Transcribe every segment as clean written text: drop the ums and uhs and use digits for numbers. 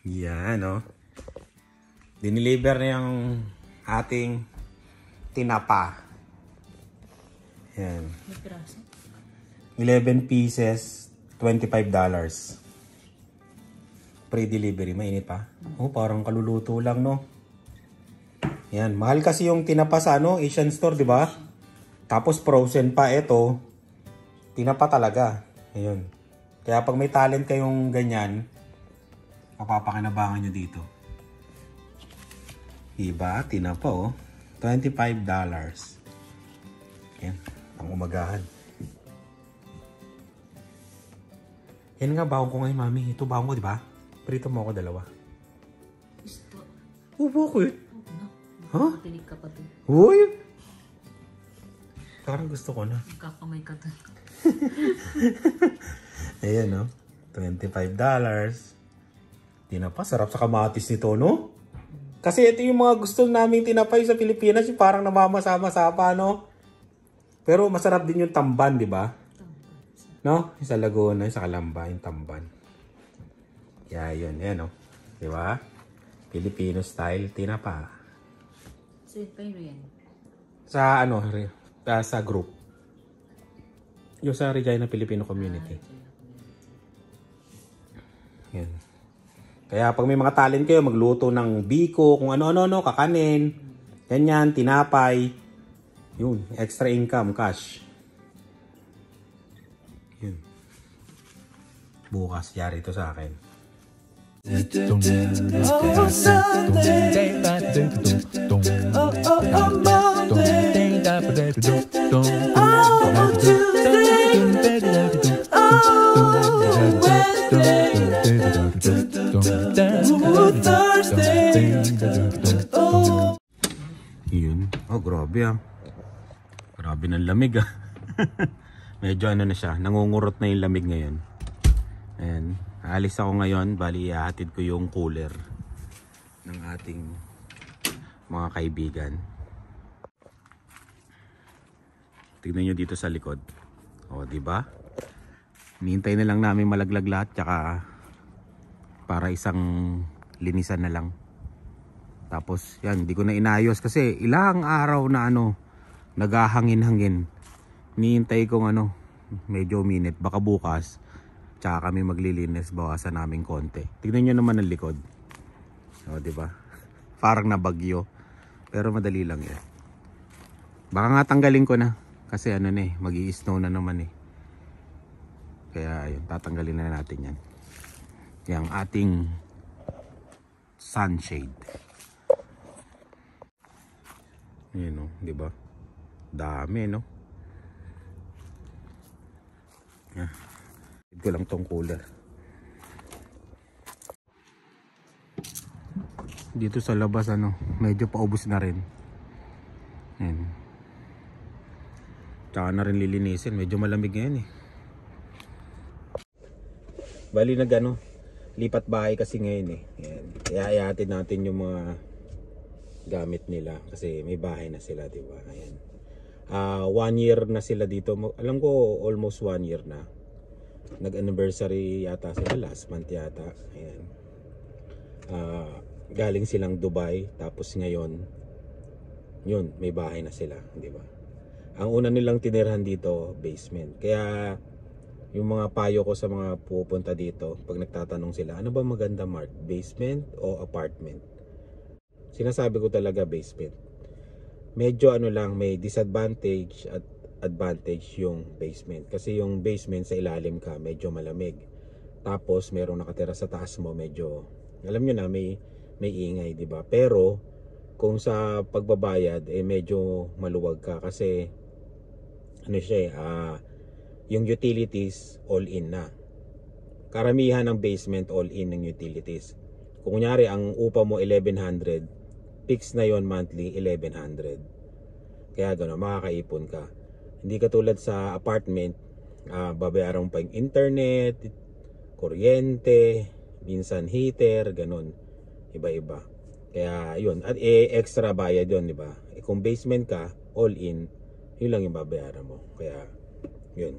Yan, no? Diniliver na yung ating tinapa. Yan. 11 pieces, $25. Pre-delivery, mainit pa. Oh, parang kaluluto lang, no? Yan, mahal kasi yung tinapa sa Asian store, di ba? Tapos frozen pa ito. Tinapa talaga. Ayun. Kaya pag may talent kayong ganyan, mapapakinabangan nyo dito. Diba? Tinapa, oh. $25. Yan, pang umagahan. Yan nga, baon ko ngayon, mami. Ito baon ko, di ba? Prito mo ako dalawa. Gusto. Oh, bakit? Ha? Matinig ka pa to. Uy! Parang gusto ko na. Kakamay ka to. Ayan, no? $25. Tinapa, sarap sa kamatis nito, no? Kasi ito yung mga gusto naming tinapay sa Pilipinas, yung parang namamasa-masa pa, no? Pero masarap din yung tamban, di ba? No? Yung sa Laguna, yung sa Calamba, yung tamban. Kaya yun, no? Di ba? Filipino style tinapa. Saan pa yan? Sa sa group. Yung sa Regina Filipino Community. Yan. Kaya pag may mga talent kayo, magluto ng biko, kung ano-ano, kakanin, ganyan, tinapay, yun, extra income, cash. Yun. Bukas, yari ito sa akin. Yun. Oh, grabe ah. Grabe ng lamig ah. Medyo na siya. Nangungurot na yung lamig ngayon. Ayan. Aalis ako ngayon. Bali, ihahatid ko yung cooler ng ating mga kaibigan. Tignan nyo dito sa likod. O, diba? Hinihintay na lang namin malaglag lahat. Tsaka para isang linisan na lang. Tapos yan, hindi ko na inayos kasi ilang araw na naghahangin-hangin. Hinihintay kong medyo minute. Baka bukas, tsaka kami maglilinis, bawasan namin konti. Tignan nyo naman ang likod. O, diba? Parang nabagyo. Pero madali lang yan. Baka nga tanggalin ko na. Kasi magi-snow na naman eh. Kaya ayun, tatanggalin na natin yan. Yung ating sunshade. Ayan o, di ba? Dami, no? Ito lang tong cooler. Dito sa labas, medyo paubos na rin. Ayan. Tsaka na rin lilinisin. Medyo malamig ngayon eh. Bali lipat bahay kasi ngayon eh. Ayan. Kaya ihatid natin yung mga gamit nila kasi may bahay na sila, di ba? Ayan. 1 year na sila dito. Alam ko almost 1 year na. Nag-anniversary yata sila last month yata. Ayan. Galing silang Dubai tapos ngayon yun, may bahay na sila, di ba? Ang una nilang tinirahan dito, basement. Kaya yung mga payo ko sa mga pupunta dito, pag nagtatanong sila, ano ba maganda, Mark? Basement o apartment? Sinasabi ko talaga basement. Medyo lang, may disadvantage at advantage yung basement. Kasi yung basement sa ilalim ka, medyo malamig. Tapos merong nakatira sa taas mo, medyo, alam nyo na, may ingay, di ba? Pero kung sa pagbabayad, medyo maluwag ka kasi yung utilities all in na. Karamihan ng basement all in ng utilities. Kung kunyari ang upa mo 1,100, fix na yon monthly 1,100. Kaya gano'n, makakaipon ka. Hindi katulad sa apartment, babayaran mo pa yung internet, kuryente, minsan heater, gano'n. Iba-iba. Kaya yun, at extra bayad yun, di ba? Kung basement ka, all in, yun lang yung babayaran mo. Kaya yun,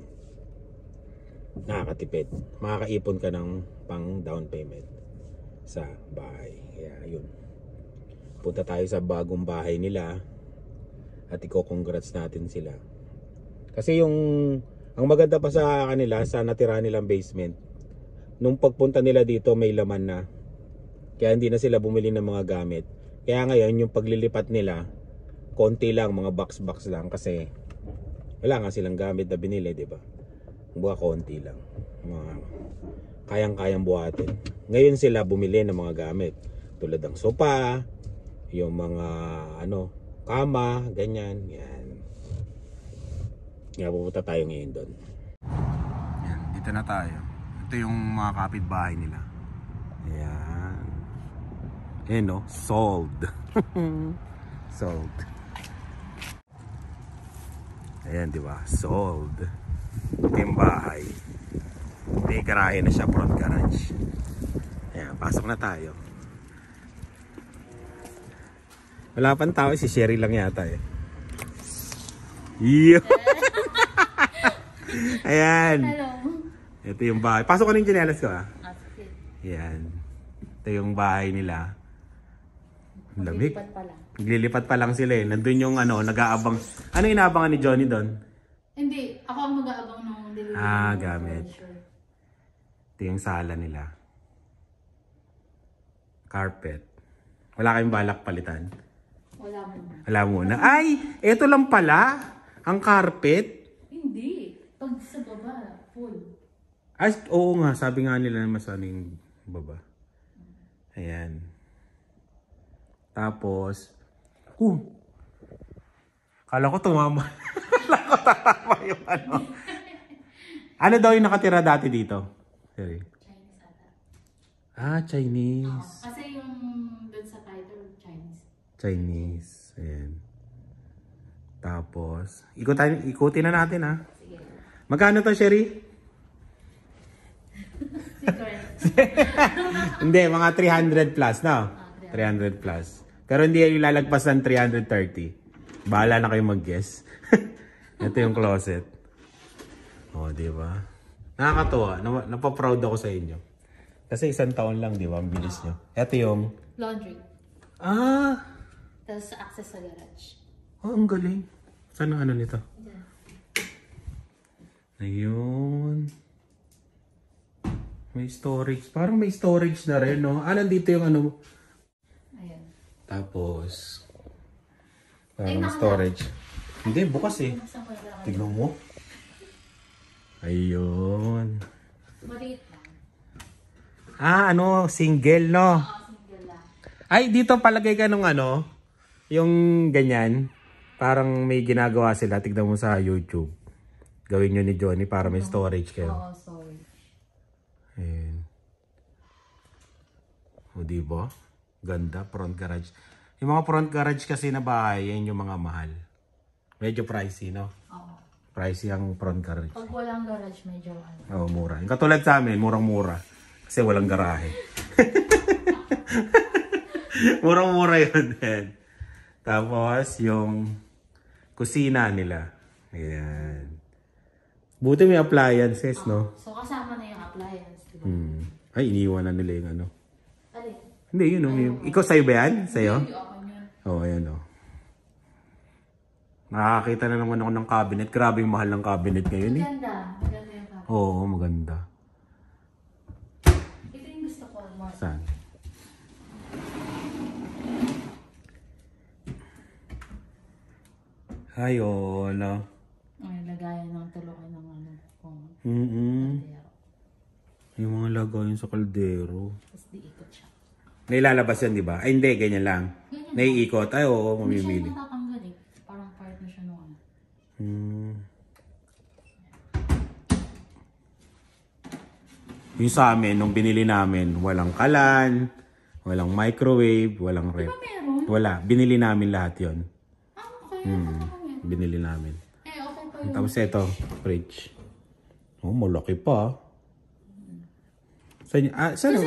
nakakatipid. Makakaipon ka ng pang down payment. sa bahay. Kaya yun. Punta tayo sa bagong bahay nila at i-congrats natin sila. Kasi ang maganda pa sa kanila sa natira nilang basement, nung pagpunta nila dito may laman na. Kaya hindi na sila bumili ng mga gamit. Kaya ngayon yung paglilipat nila, konti lang, mga box lang kasi wala nga silang gamit na binili, di ba? Buka konti lang. Mga kayang-kayang buhatin. Ngayon sila bumili ng mga gamit tulad ng sopa, yung mga kama, ganyan. Yan. Kaya pupunta tayo ngayon doon. Yan, dito na tayo. Ito yung mga kapitbahay nila. Ayan. Ayan no, sold. Sold. Ayan, di ba? Sold. Ito yung bahay. May garahe na siya, front garage. Ayan, pasok na tayo. Wala pang tao, si Sherry lang yata eh. Yeah. Ayan. Hello. Ito yung bahay. Pasok ko na yung tsinelas ko ah. Okay. Ayan. Ito yung bahay nila. Ang lamig. Maglilipat pa lang. Naglilipat pa lang sila eh. Nandun yung nag-aabang. Ano inaabangan ni Johnny doon? Hindi. Ako ang mag-aabang ng delivery. Gamit. Ito yung sala nila. Carpet. Wala kayong balak palitan? Wala muna. Wala muna. Ay! Ito lang pala. Ang carpet. Hindi. Pag sa baba, full. Ay, oo nga. Sabi nga nila na masaning baba. Ayan. Tapos, kala ko tumama. Kala ko tatama yung Ano daw yung nakatira dati dito? Sorry. Chinese ata. Chinese. Kasi yung dun sa title, Chinese. Chinese. Ayan. Tapos, ikutin na natin ha. Sige. Magkano to, Sherry? Secret. Hindi, mga 300 plus, no? 300 plus. Pero hindi yung lalagpas ng 330. Bahala na kayo mag-guess. Ito yung closet. Di ba? Nakakatuwa. Napaproud ako sa inyo. Kasi 1 taon lang, di ba? Ang bilis nyo. Ito yung... Laundry. Tapos access sa garage. Ang galing. Saan ang nito? Diyan. Ayun. May storage. Parang may storage na rin, no? Nandito yung Ayan. Tapos, parang storage. Hindi, bukas eh. Buksan ko na lang. Tignan mo. Ayun. Maliit lang. Single, no? Single lang. Ay, dito palagay ka nung yung ganyan. Parang may ginagawa sila. Tignan mo sa YouTube. Gawin nyo ni Johnny para may storage kayo. Oo, sorry. Ayan. Diba? Ganda, front garage. Yung mga front garage kasi na bahay, yan yung mga mahal. Medyo pricey, no? Oo. Pricey ang front garage. Pag walang garage, medyo Mura. Yung katulad sa amin, murang-mura. Kasi walang garahe. Murang-mura yun. Tapos, yung kusina nila. Ayan. Buti may appliances, no? So, kasama na yung appliance, diba? Ay, iniwan na nila yung Alin? Hindi, yun. Ikaw, sa'yo ba yan? Sa'yo? Hindi ako yun. Ayan, Nakakita na naman ako ng cabinet. Grabe yung mahal ng cabinet ngayon, eh. Maganda. Maganda yung cabinet. Oo, maganda. Ito yung gusto ko. Saan? Ayun, Ay, lagayan ng tulukan ng kung Yung mga lagayan sa kaldero. tapos diikot siya. Nailalabas yan, di ba? Ay, hindi. Ganyan lang. Ganyan Naiikot. Ay, oo, Hindi siya mamimili. matatanggal eh. Parang part na siya nung Yung sa amin, nung binili namin, walang kalan, walang microwave, walang ref. meron? Wala. Binili namin lahat yon. Okay. Binili namin. Okay pa yun. Tapos ito, fridge. Malaki pa. Saan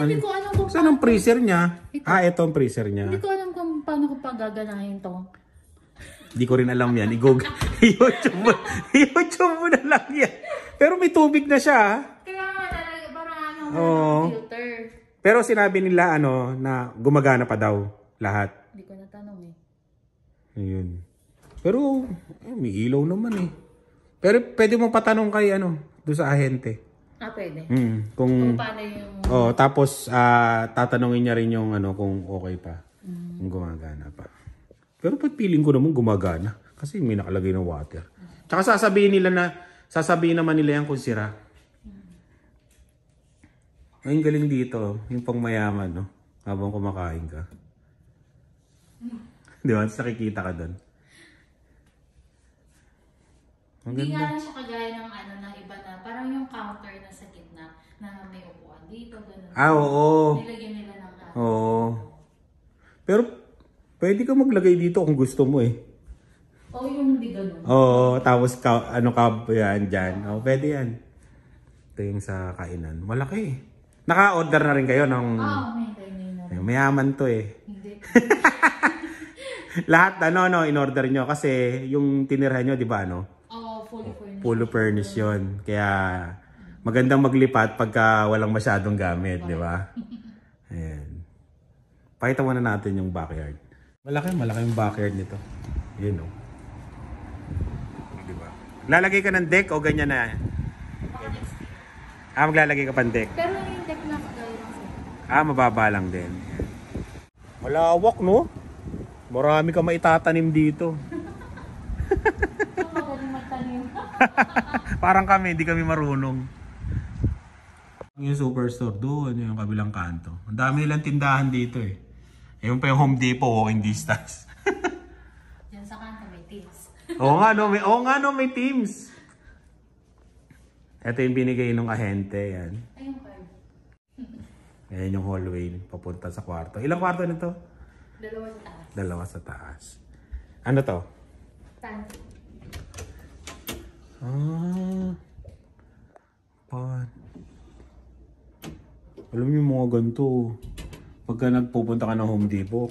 Hindi ko alam kung ang freezer niya? Ito ang freezer niya. Hindi ko alam kung paano ko pagaganahin to. Hindi ko rin alam yan. YouTube mo na lang yan. Pero may tubig na siya. Kaya nga talaga, parang Oo. filter. Pero sinabi nila na gumagana pa daw lahat. Hindi ko natanong eh. Ayun. Pero may ilaw naman eh. Pero pwede mo patanong kay doon sa ahente. Pwede. Kung Paano yung... tapos tatanungin niya rin yung kung okay pa. Kung gumagana pa. Pero feeling ko naman gumagana kasi may nakalagay na water. Tsaka sasabihin naman nila yan kung sira. Ay, galing dito, yung pangmayaman, no? Habang kumakain ka. Di ba? Nakikita ka doon. Hindi nga lang siya kagaya ng ng iba na parang yung counter na sa gitna na may upuan dito, gano'n. Oo. Nilagyan nila ng Oo. Pero pwede ka maglagay dito kung gusto mo eh. O yung hindi gano'n. Oo, tapos yan dyan. Pwede yan. Ito yung sa kainan. Malaki eh. Naka-order na rin kayo ng... May kainin na rin. Mayaman to eh. Hindi. Lahat in-order nyo kasi yung tinirahan nyo, di ba Fully furnished. Fully furnished yun. Kaya magandang maglipat pagka walang masyadong gamit, di ba? Ayan. Pakita muna natin yung backyard. Malaki yung backyard nito. Yun o. Di ba? Lalagay ka ng deck o ganyan na? Maglalagay ka pang deck. Pero yung deck na kagaya lang sa'yo. Mababa lang din. Malawak, no? Marami ka maitatanim dito. Magaling magtanim. Parang kami, hindi kami marunong. Yung superstore doon, yung kabilang kanto. Ang dami nilang tindahan dito eh. Yung pa yung Home Depot, walking distance. Diyan sa kanto may tips. Oo nga no, may teams. Ito yung binigay ng ahente, yan. Ayun card. Ayan yung hallway papunta sa kwarto. Ilang kwarto nito? 2 sa taas. 2 sa taas. Ano to? Pantry. Pan. Alam niyo yung mga ganito. Pagka nagpupunta ka ng Home Depot,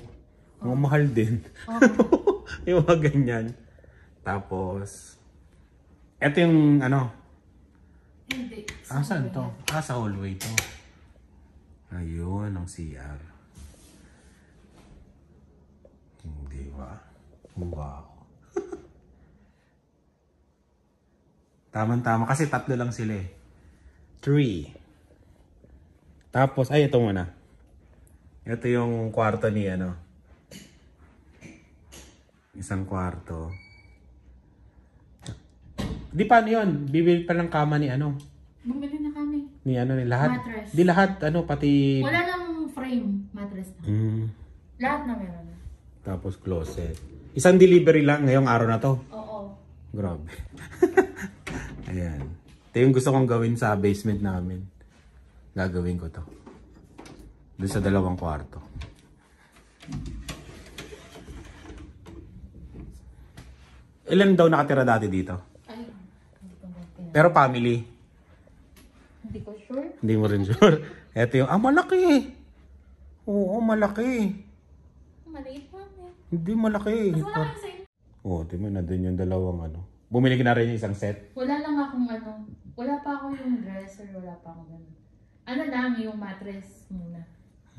mga mahal din. Yung mga ganyan. Tapos, eto yung Hindi. saan to? Sa hallway to. Ayun, ang CR. Hindi ba? Wow. Tama-tama. Kasi 3 lang sila eh. 3. Tapos, ito muna. Ito yung kwarto ni isang kwarto. Di paano yun? Bibili pa ng kama ni Bumili na kami. Ni lahat? Mattress. Di lahat, pati... Wala lang frame mattress na. Lahat na meron. Tapos closet. Isang delivery lang ngayong araw na to. Oo. Grabe. Ayan. Ito yung gusto kong gawin sa basement namin. Gagawin ko to. Doon sa 2 kwarto. Ilan daw nakatira dati dito? Ay, hindi ko natin. Pero family. Hindi ko sure. Hindi mo rin sure. Ito yung, malaki. Oo, malaki. Maliit lang eh. Hindi malaki. Mas malaki sa inyo. Oo, di mo na dun yung 2 Bumili ka na rin yung isang set. Wala lang akong wala pa ako yung dresser, wala pa akong ganun. Lang, yung mattress muna.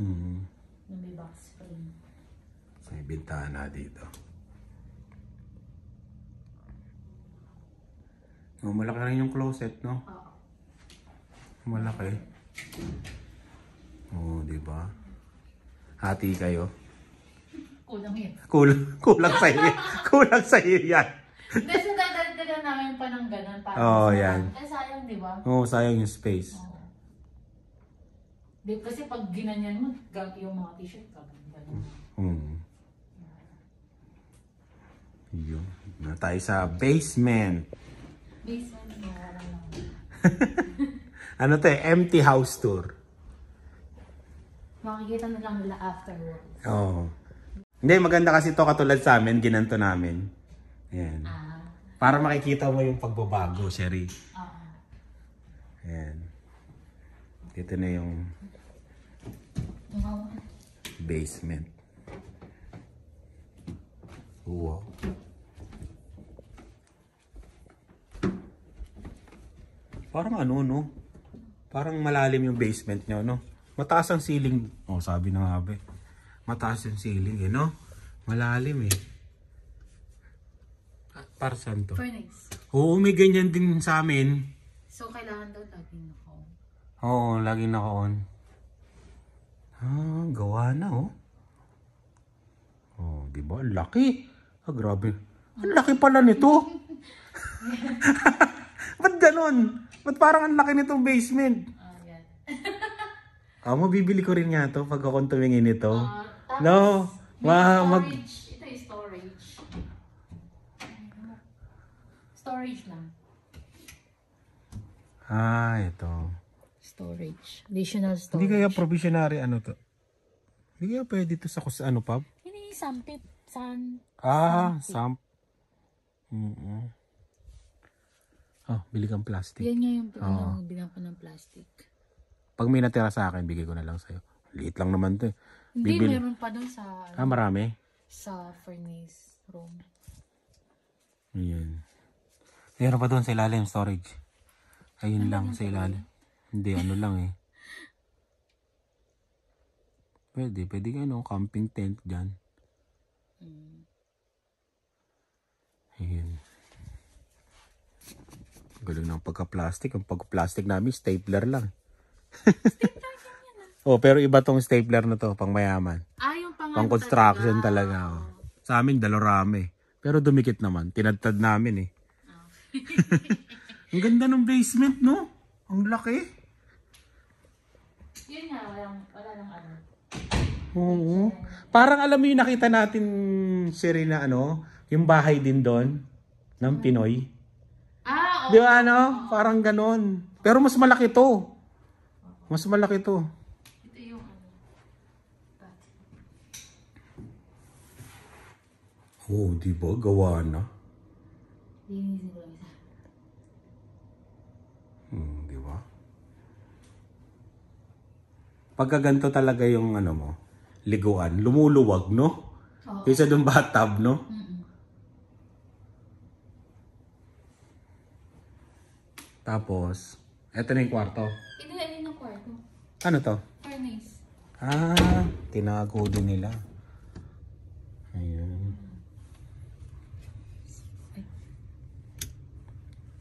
Yung may box frame. So, may bintana dito. Malaki rin yung closet, no? Oo. Malaki. Oo, di ba? Hati kayo. Kulang yun. Kulang sa iyo. Kulang sa iyo yan. Hindi, so dadagdagan namin pa ng ganun. Yan. Sayang, di ba? Oo, sayang yung space. Oo. Di, kasi pag ginanyan mo, yung mga t-shirt, ganun. Yun. Na tayo sa basement. Basement, wala lang. Ano to empty house tour. Makikita na lang nila afterwards. Oo. Hindi, maganda kasi to katulad sa amin, ginanto namin. Ayan. Para makikita mo yung pagbabago, Sherry. Ayan. Dito na yung basement. Wow. Parang no? Parang malalim yung basement nyo, no? Mataas ang ceiling. Oh, sabi ng habe. Mataas yung ceiling eh, no? Malalim eh. Para saan to? Furnace. Oo, may ganyan din sa amin. So, kailangan daw laging naka-on. Oo, lagi naka-on. Ah, gawa na oh. Oh, di ba? Ang laki. Ah, grabe. Ang laki pala nito. Ba't ganun? Ba't parang ang laki nitong basement? Yan. Mabibili ko rin nga to pag akong tumingin nito. Tapos, No. storage. Ito yung storage. Storage lang. Ito. Storage. Additional storage. Hindi kaya provisionary ano to? Hindi kaya pwede to sa ano, Pab? Hindi, sampit. Samp. Bili kang plastic. Yan nga yung bilang ko ng plastic. Pag may natira sa akin, bigay ko na lang sa'yo. Liit lang naman to. Hindi, meron pa doon sa... Marami? Sa furnace room. Ayan. Meron pa doon sa ilalim, storage. Ayun lang, sa ilalim. Hindi, ano lang eh. Pwede camping tent dyan. Ayan. Galing ng pagka-plastic. Ang pagka-plastic namin, stapler lang. Pero iba tong stapler na to, pang mayaman. Yung Pang construction talaga. Sa amin, dalorame. Pero dumikit naman. Tinadtad namin eh. Ang ganda ng basement, no? Ang laki. Yun nga, wala nang ano. Oo. Parang alam mo yung nakita natin, Serena, yung bahay din doon ng Pinoy. Oo. Di ba Parang ganon. Pero mas malaki to. Mas malaki to. Ito yung Di ba? Gawa na. linisin ko lang isa. Di ba? Pagka ganito talaga yung mo, liguan, lumuluwag, no? Kaysa doon bathtub, no? Tapos, eto na yung kwarto. Ito na yung kwarto. Ano to? Furnace. Tinago din nila. Ayun.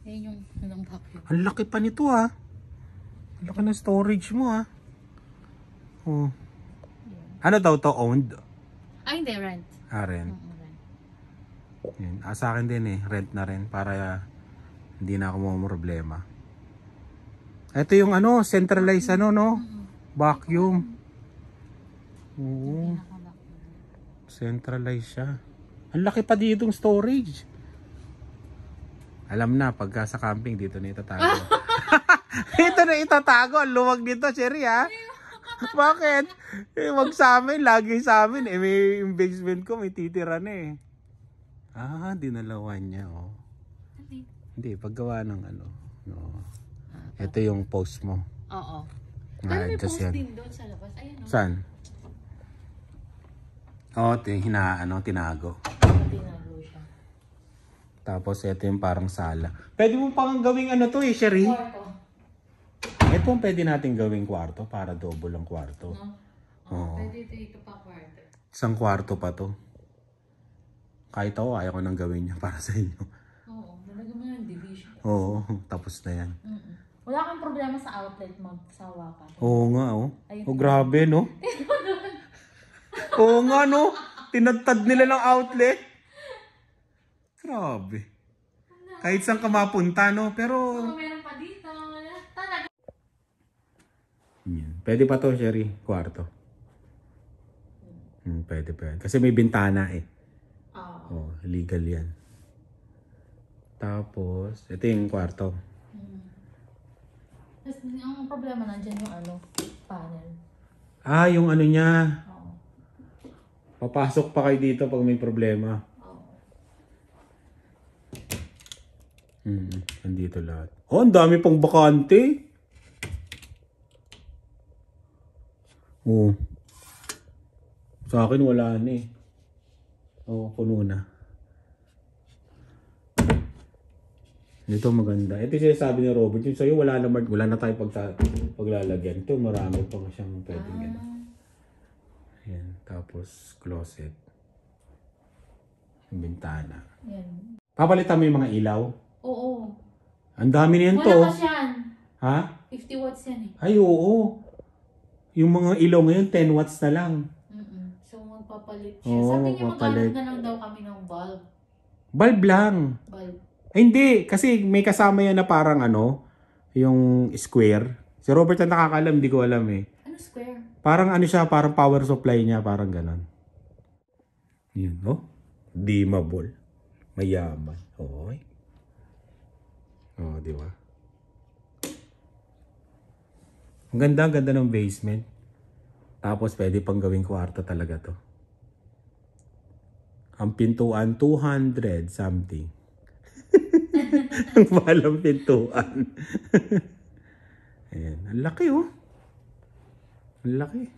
Yan yung vacuum. Ang laki pa nito Ang laki ng storage mo Ano daw to? Owned? Hindi, rent. Rent. Rent. Yun. Sa akin din rent na rin para hindi na ako problema. Ito yung centralized vacuum. Oo. Centralized siya. Ang laki pa ditong storage. Alam na, pagka sa camping, dito na itatago. Dito na itatago. Ang luwag dito, Sherry, Bakit? Wag sa amin, lagi sa amin. May basement ko, may titira na dinalawan niya, Hindi, paggawa ng Ito yung post mo. Oo. Pero may post din doon sa labas. Ayan, Saan? Tinago. Tinago siya. Tapos ito yung parang sala. Pwede mo pang gawing Sherry? Kwarto. Ito ang pwede natin gawing kwarto para double ang kwarto. No? Oo. Pwede ito pa kwarto. Isang kwarto pa to. Kahit ako, ayaw ko nang gawin niya para sa inyo. Oo, nalagyan mo yung division. Oo, tapos na yan. Wala kang problema sa outlet, magsawa ka. Oo nga, grabe, no? Oo nga, no? Tinadtad nila ng outlet. Grabe. Kahit saan ka mapunta, no? Pero... meron pa dito. Talaga. Yan. Pwede pa to, Sherry, kwarto. Pwede. Kasi may bintana legal yan. Tapos, ito yung kwarto. Tapos, ang problema nandiyan yung panel. Yung niya. Oo. Papasok pa kayo dito pag may problema. Oo. Andito lahat. Ang dami pang bakante. Sa akin wala na puno na. Ito maganda. Ito yung sinasabi ni Robert. Yung sa'yo, wala na tayo paglalagyan. Ito, marami pa siyang pwedeng gano'n. Ayan. Tapos, closet. Yung bintana. Yan. Papalitan mo yung mga ilaw? Oo. Ang dami niyan to. Malakas yan. Ha? 50 watts yan eh. Ay, oo. Yung mga ilaw ngayon, 10 watts na lang. So, magpapalit siya. Oo, Sabi niya magpapalit. magkano na lang daw kami ng bulb. Bulb lang. Bulb. Ay, hindi. Kasi may kasama yan na parang ano, yung square. Si Robert ang nakakalam, hindi ko alam eh. Ano square? Parang ano siya, parang power supply niya, parang ganon. Yun, oh. Dimmable. Mayaman. Okay. Oh, di ba? Ang ganda ng basement. Tapos pwede pang gawing kwarto talaga to. Ang pintuan, 200 something. Ang mahal ang pintuan. Ayan. Ang laki oh. Ang laki.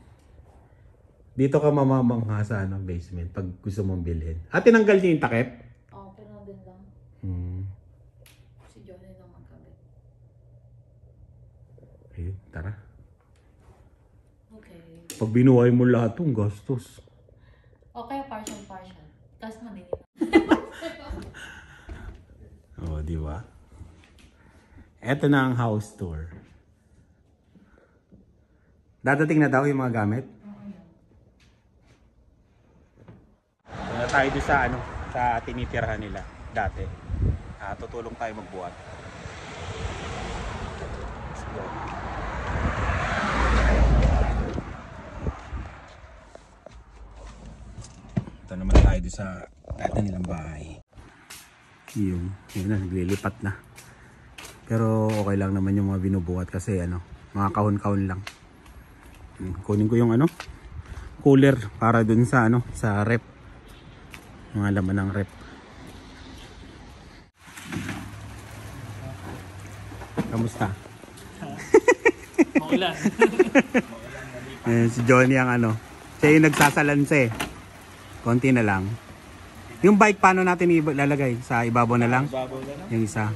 Dito ka mamamangha sa basement pag gusto mong bilhin. At tinanggal niyo yung takip? Oo, pero din lang. Si Johnny lang magkabit. Ayun, tara. Okay. Pag binuhay mo lahat yung gastos. Okay, partial. Tapos manili. Oh, di ba? Ito na ang house tour. Dadating na daw yung mga gamit? Wala tayo doon sa sa tinitirahan nila dati. Tutulong tayo magbuhat. Let's go. Ito naman tayo doon sa dati nilang bahay. Yun na, naglilipat na. Pero okay lang naman yung mga binubuhat kasi mga kahon-kahon lang. Kunin ko yung cooler para dun sa sa rep. Mga laman ng rep. Kamusta? Okay lang. Si Johnny ang siya yung nagsasalanse. Konti na lang. Yung bike paano natin ilalagay? Sa ibabaw na lang? Babaw na lang. Yung isa.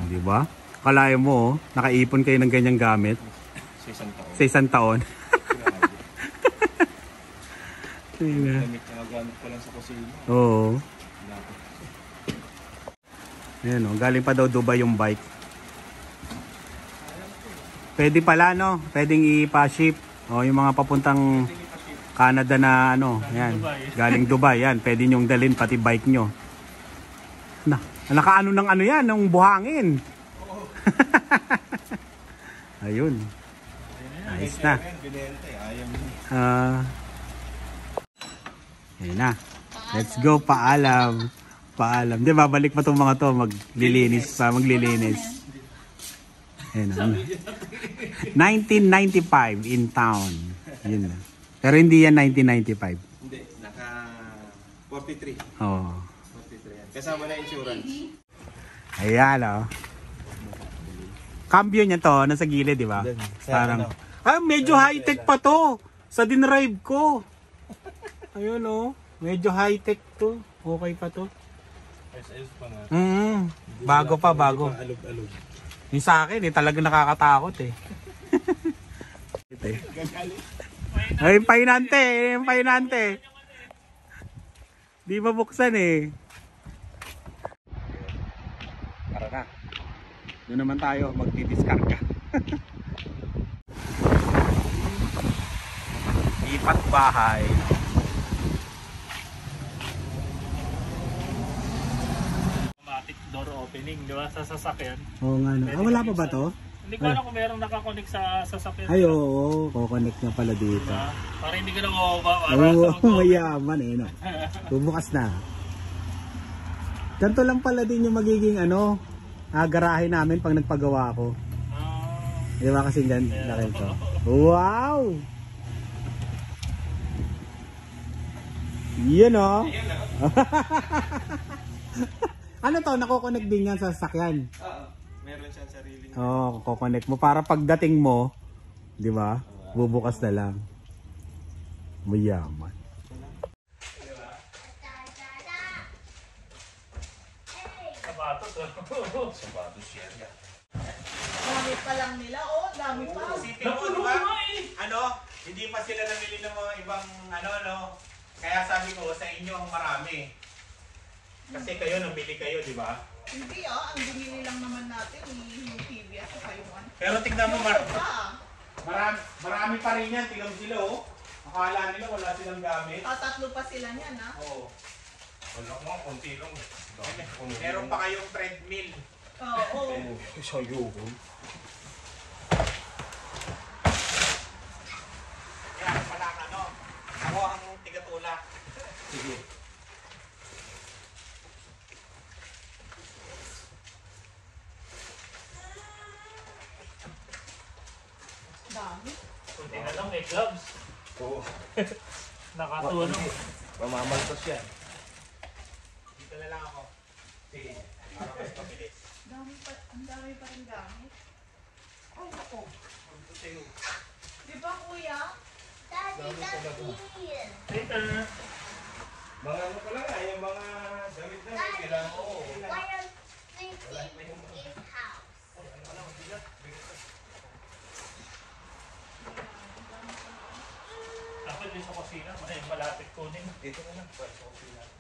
Di ba? Kalayo mo, nakaipon kayo ng ganyang gamit. Sa isang taon. Gamit na gamit ko lang sa kusina. Oo. Ayan galing pa daw Dubai yung bike. Pwede pala pwedeng ipa-ship. Yung mga papuntang Canada na yan. Galing Dubai yan. Pwede nyong dalhin pati bike nyo. Nakaano ng yan, ng buhangin. Ayun. Nice na. Ayun na. Let's go, paalam. Paalam. Di ba, balik pa itong mga to. Maglilinis. Ayun, 1995 in town. Yun na. Pero hindi yan 1995. Hindi, naka 43. Oo. 43 yan. Kasama na insurance. Ayan Cambio niya to, nasa gilid, di ba? Parang, medyo high-tech pa to. Sa dinrive ko. Ayun medyo high-tech to. Okay pa to. SS pa nga. Bago pa, bago. Alog-alog. Yung sa akin, talagang nakakatakot Ay, painante. Di mabuksan Tara na. Doon naman tayo magdidiskarga. Lipat bahay. Automatic door opening, di ba? Sa sasakyan. Oo nga wala pa ba to? Hindi ko alam kung merong nakakonect sa sasakyan. Ay, oo. Kukonect na pala dito. Diba? Para hindi ka na mababa. Mayaman Bubukas na. Ganito lang pala din yung magiging garahe namin pag nagpagawa ako. Di ba kasi laki to? Wow! Yan Ano to? Nakokonect din yan sa sasakyan? Oo. Meron siyang sarili. Oo, kukonect mo. Para pagdating mo, di ba? Bubukas na lang. Mayaman. Sapatos yan. Dami pa lang nila, oh, dami pa. Isipin mo, di ba? Ano, hindi pa sila namili ng mga ibang ano, no? Kaya sabi ko, sa inyo ang marami. Kasi kayo, namili kayo, di ba? Hindi ang binili lang naman natin, yung TV at saka yung ano. Pero tignan mo, Yung pa. marami pa rin yan. Tignan mo sila, oh. Akala nila wala silang gamit. Tatatlo pa sila niyan, ha? Oo. Wala ko nga, konti lang. Meron pa kayong treadmill. Oo. Sa yuhon. Yan, pala ano. Ako ang tigatulak. Sige. Dami. Kunti na lang, may gloves. Oo. Nakatulong. Mamamaltas yan. Dito na lang ako. Sige. Para mas mabilis. Ang dami pa rin gamit. Ay, ako. Sa'yo. Di ba, kuya? Later. Mga ano ko lang yung mga damit na kailangan ko. Dapat din sa kusina, malapit kunin. Dito na lang. Para sa office natin.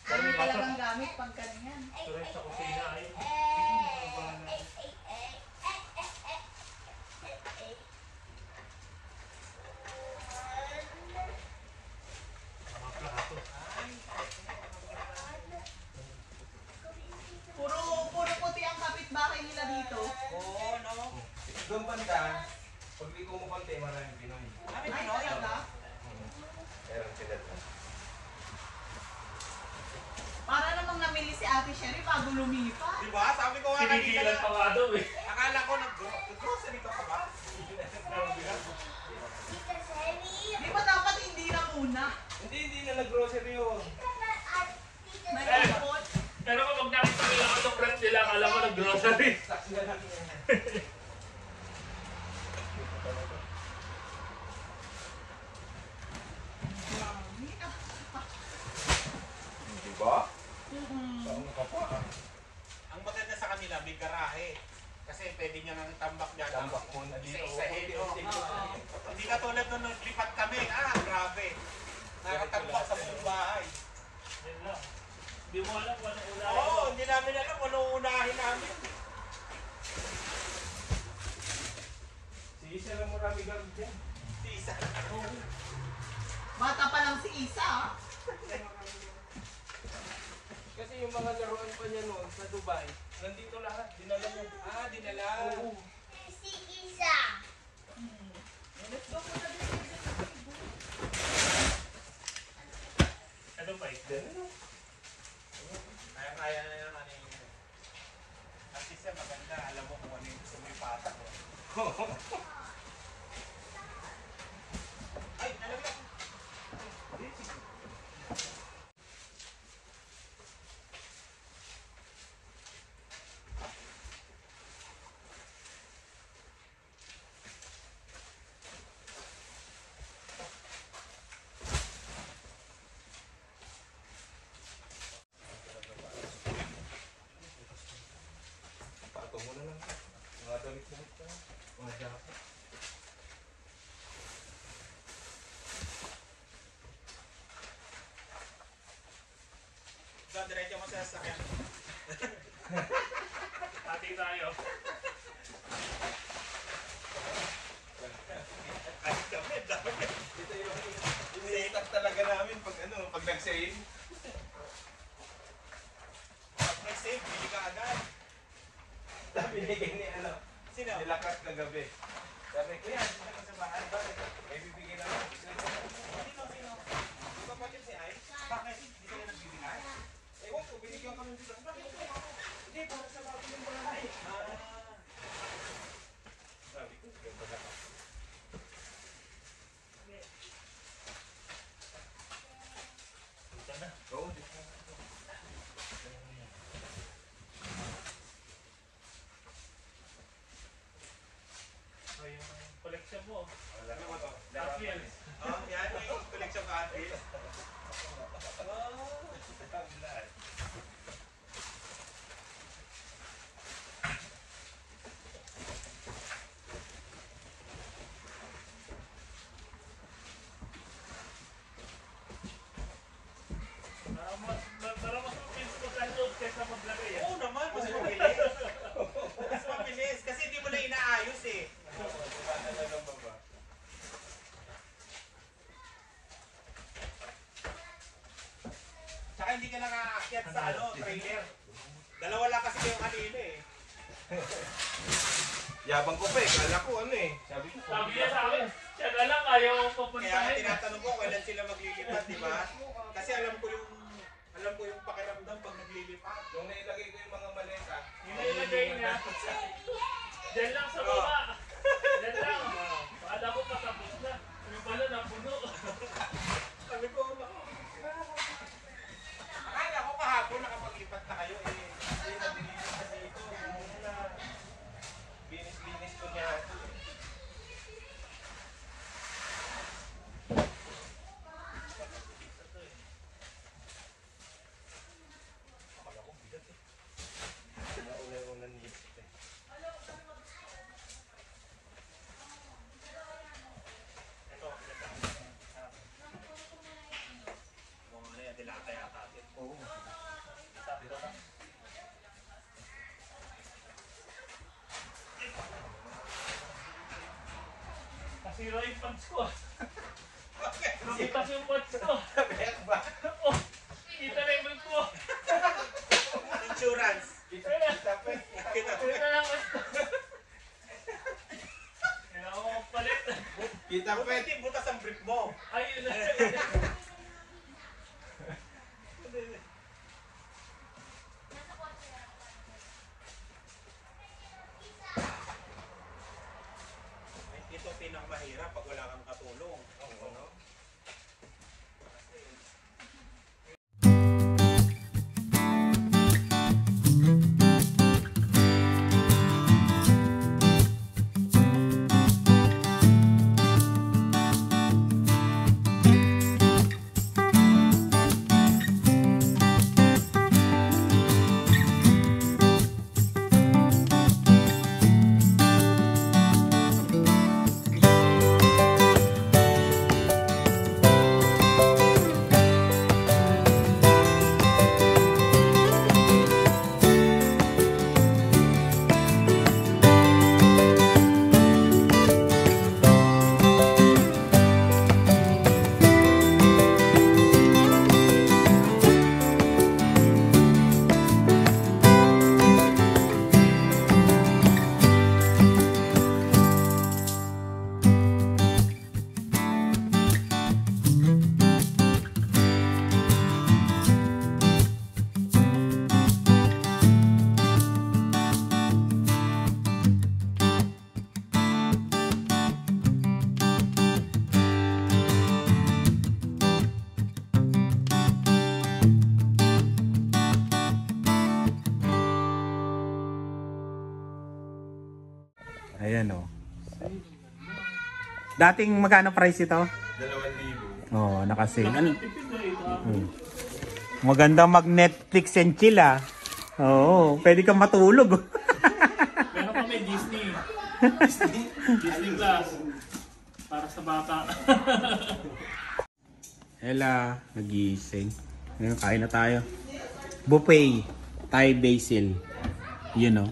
Dami talagang gamit pag ganyan. Pero sa kusina ayun. Mga plato. Puro puti ang kapitbahay nila dito. Oo, no? Doon banda, pag liko mo konti, maraming Pinoy. Kami Ay, Pinoy. talaga? Meron sila doon. Para namang namili si Ate Sherry bago lumipat. Di ba? Sabi ko nga kanina Pinigilan pa na. nga daw eh. Akala ko nag-grocery ka pa ba? Di ba dapat hindi na muna? Hindi na nag-grocery yun. May Eh. ipot. Pero kapag nakita nila ako ng friend nila, akala ko nag-grocery. Stocks na lang. Dami. Di ba? Saan ka pa? Ang maganda sa kanila, may garahe. Kasi pwede niya nang tambak dyan. Tambak mo na dito. Isa-isahin, no? Oo. Hindi ka tulad nung naglipat kami. Grabe. Nakatambak sa buong bahay. Yun lang. Hindi mo alam kung anong unahin Oo, mo. hindi namin alam anong unahin namin. Si Isa lang marami gamit yan. Si Isa. Bata pa lang si Isa, ah. Kasi yung mga laruan pa niya noon sa Dubai, nandito lahat. Dinala niya. Dinala. Oo. Let's go muna din. Ano ba ito? Kaya na naman yung... At least yan, maganda. Alam mo kung ano yung gusto mo yung patak mo. Ay, nalaglag. Pato mo na lang. Mga damit-damit ka. Mga jacket. So, diretso mo sa sasakyan. Ati tayo. Ay, dami, dami. Ito yung ini-stack talaga namin pag pag nag-sale. Pag nag-save, bili ka agad. Binigay ni Sino? nilakas kagabi. Sabi ko yan, sino ka sa bahay? Bakit? May bibigyan naman. Sino? Di ba pati si Ay? Bakit? Hindi ka na nagbibigay? Ewan ko, binigyan kami dito. Bakit? Hindi, para sa bago ng bahay. Sabi ko, ganda ka. Punta na. Oo, dito. O yung collection mo. Wala na ba to? Hot Wheels. Yan yung collection tsaka atin. Para mas mabilis mag-unload kaysa maglagay. Oo naman, mas mabilis. Mas mabilis, kasi hindi mo na inaayos eh. Tsaka hindi ka nakaakyat sa trailer. Dalawa lang kasi kayo kanina eh. Yabang ko pa eh. Kala ko ano eh. Sabi niya sa akin, siya na lang ayaw Kaya nga papuntahin. tinatanong ko kailan sila maglilipat, di ba? Kasi alam ko yung pakiramdam pag naglilipat. Nung nailagay ko yung mga maleta. Yung nilagay niya. Diyan lang sa baba. Diyan lang. Akala ko patapos na. Yung pala napuno. Sabi ko, akala ko kahapon nakapaglipat na kayo eh. Kasi nabilis na dito. Yung na binis-binis ko niya ito eh. Akala ko bigat eh. Una-una nipit eh. Ito, mga ano yan, dilata yata atin. Oo. Nasira yung pants ko. Nakitas yung pants ko. Kaya ba? Oh, kita na yung bag ko. Insurance. Kita pa eh. Kita na lang pants ko. Kailangan ko magpalit. Kita pa eh. Hindi, butas ang brief mo. Ayun na. Ito pinakamahirap pag wala kang katulong. Oo, no? Ayan o. Dating magkano price ito? 2,000. Oo, nakasale. Ano? Maganda mag-Netflix and chill ah. Oo, pwede kang matulog. Meron kami Disney. Disney Plus. Para sa bata. Ella, nagising. Ngayon, kain na tayo. Buffet. Thai basil. Yun o.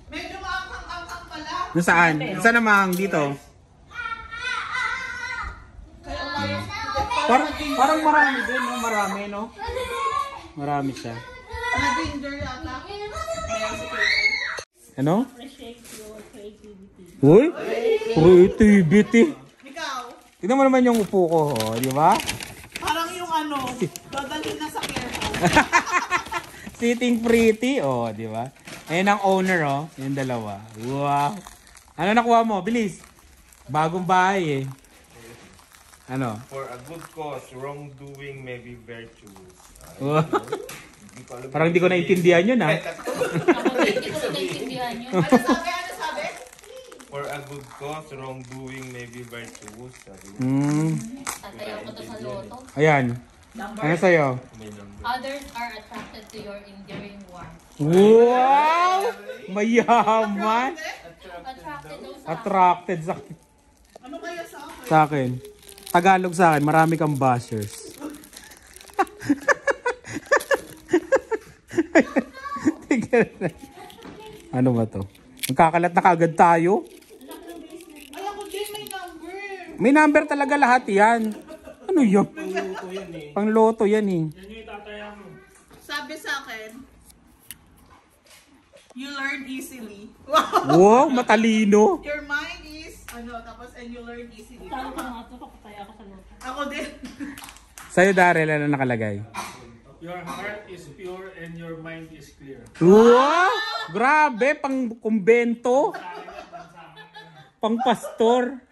Medyo maanghang-anghang pala. Saan? Saan namang dito? Kaya umayos. Parang marami din, no? Marami, no? Marami siya. Na-ginger yata. Meron si Kate. Ano? Uy! Creativity! Ikaw, Tignan mo naman yung upo ko, oh, di ba? parang yung dadalhin na sa care home. Sitting pretty, oh, di ba? Ayan ang owner, oh. Yung dalawa. Wow! Ano nakuha mo? Bilis! Bagong bahay, eh. Ano? For a good cause, wrongdoing may be virtuous. Wow. Parang hindi ko naintindihan yun, ha? Ako din, hindi ko naintindihan yun. Ano sabi? For a good cause, wrongdoing may be virtuous. Sabi mo. Hmm. Tatayo Ayan. Ano sa'yo? Others are attracted to your endearing warmth. Wow! Mayaman! Attracted daw sa Attracted sa Ano kaya sa akin? sa akin. Tagalog sa akin, marami kang bashers. Ano ba to? Magkakalat na kagad tayo. Ay, ako din may number. May number talaga lahat yan. Ano yun? Pangloto yan eh. Yan yung itataya mo. Sabi sa akin, you learn easily. Wow, matalino. Your mind is, tapos and you learn easily. Sabi ko nga ito, kapataya ako sa loto. Ako din. Sa'yo, Daryl, ano nakalagay? Your heart is pure and your mind is clear. Wow! Grabe, pang kumbento. Pang pastor.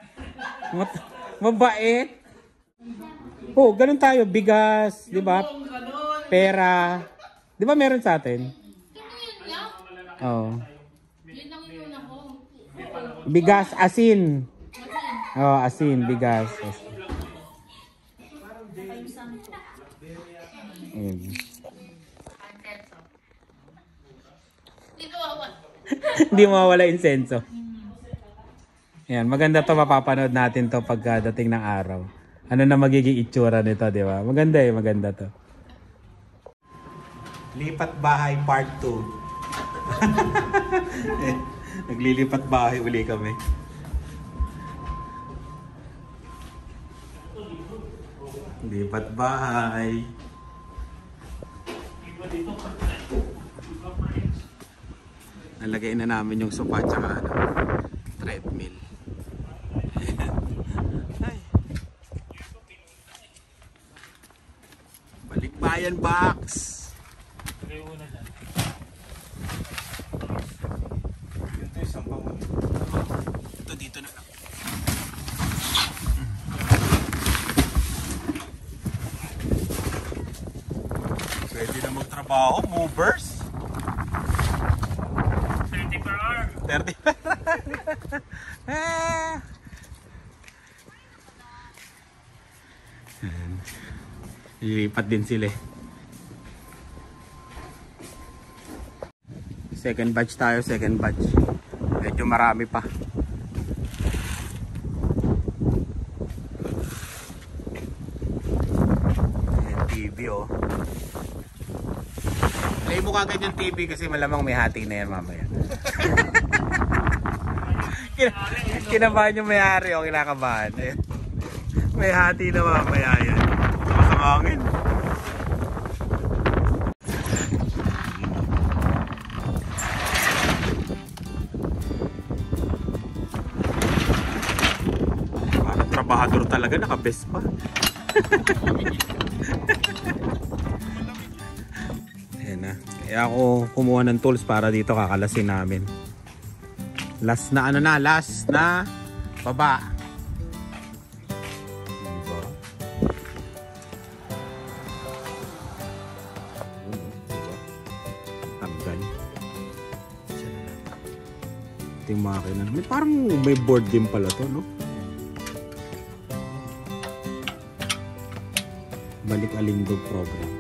Mabait. Oh, ganun tayo. Bigas, di ba? Pera. Di ba meron sa atin? Yun lang. Oo. Yun lang yun ako. Bigas, asin. Oh, asin, bigas. Asin. Ayun. Dito ako. Hindi mawawala insenso. Ayan, maganda to, mapapanood natin to pagdating ng araw. Ano na magiging itsura nito, di ba? Maganda eh, maganda to. Lipat bahay part 2. Naglilipat bahay uli kami. Lipat bahay. Nalagay na namin yung sofa tsaka treadmill. Ay. Balikbayan box. Kayo una dyan. Ito isang pamon. Ito dito na lang. Pwede na magtrabaho, movers. 30 per hour. 30. Lilipat din sila eh. Second batch tayo, second batch. Medyo marami pa. Ayan, TV oh. Play mo kagad yung TV kasi malamang may hati na yan mamaya. Kinabahan yung may-ari o kinakabahan. Ayan. May hati na mamaya yan. Masamangin. Parang trabahador talaga, naka-best pa. Ayan na. Kaya ako kumuha ng tools para dito kakalasin namin. Last na last na baba. Diba? Tanggal. Ito yung makina. Parang may board game pala to, no? Balik Alindog program.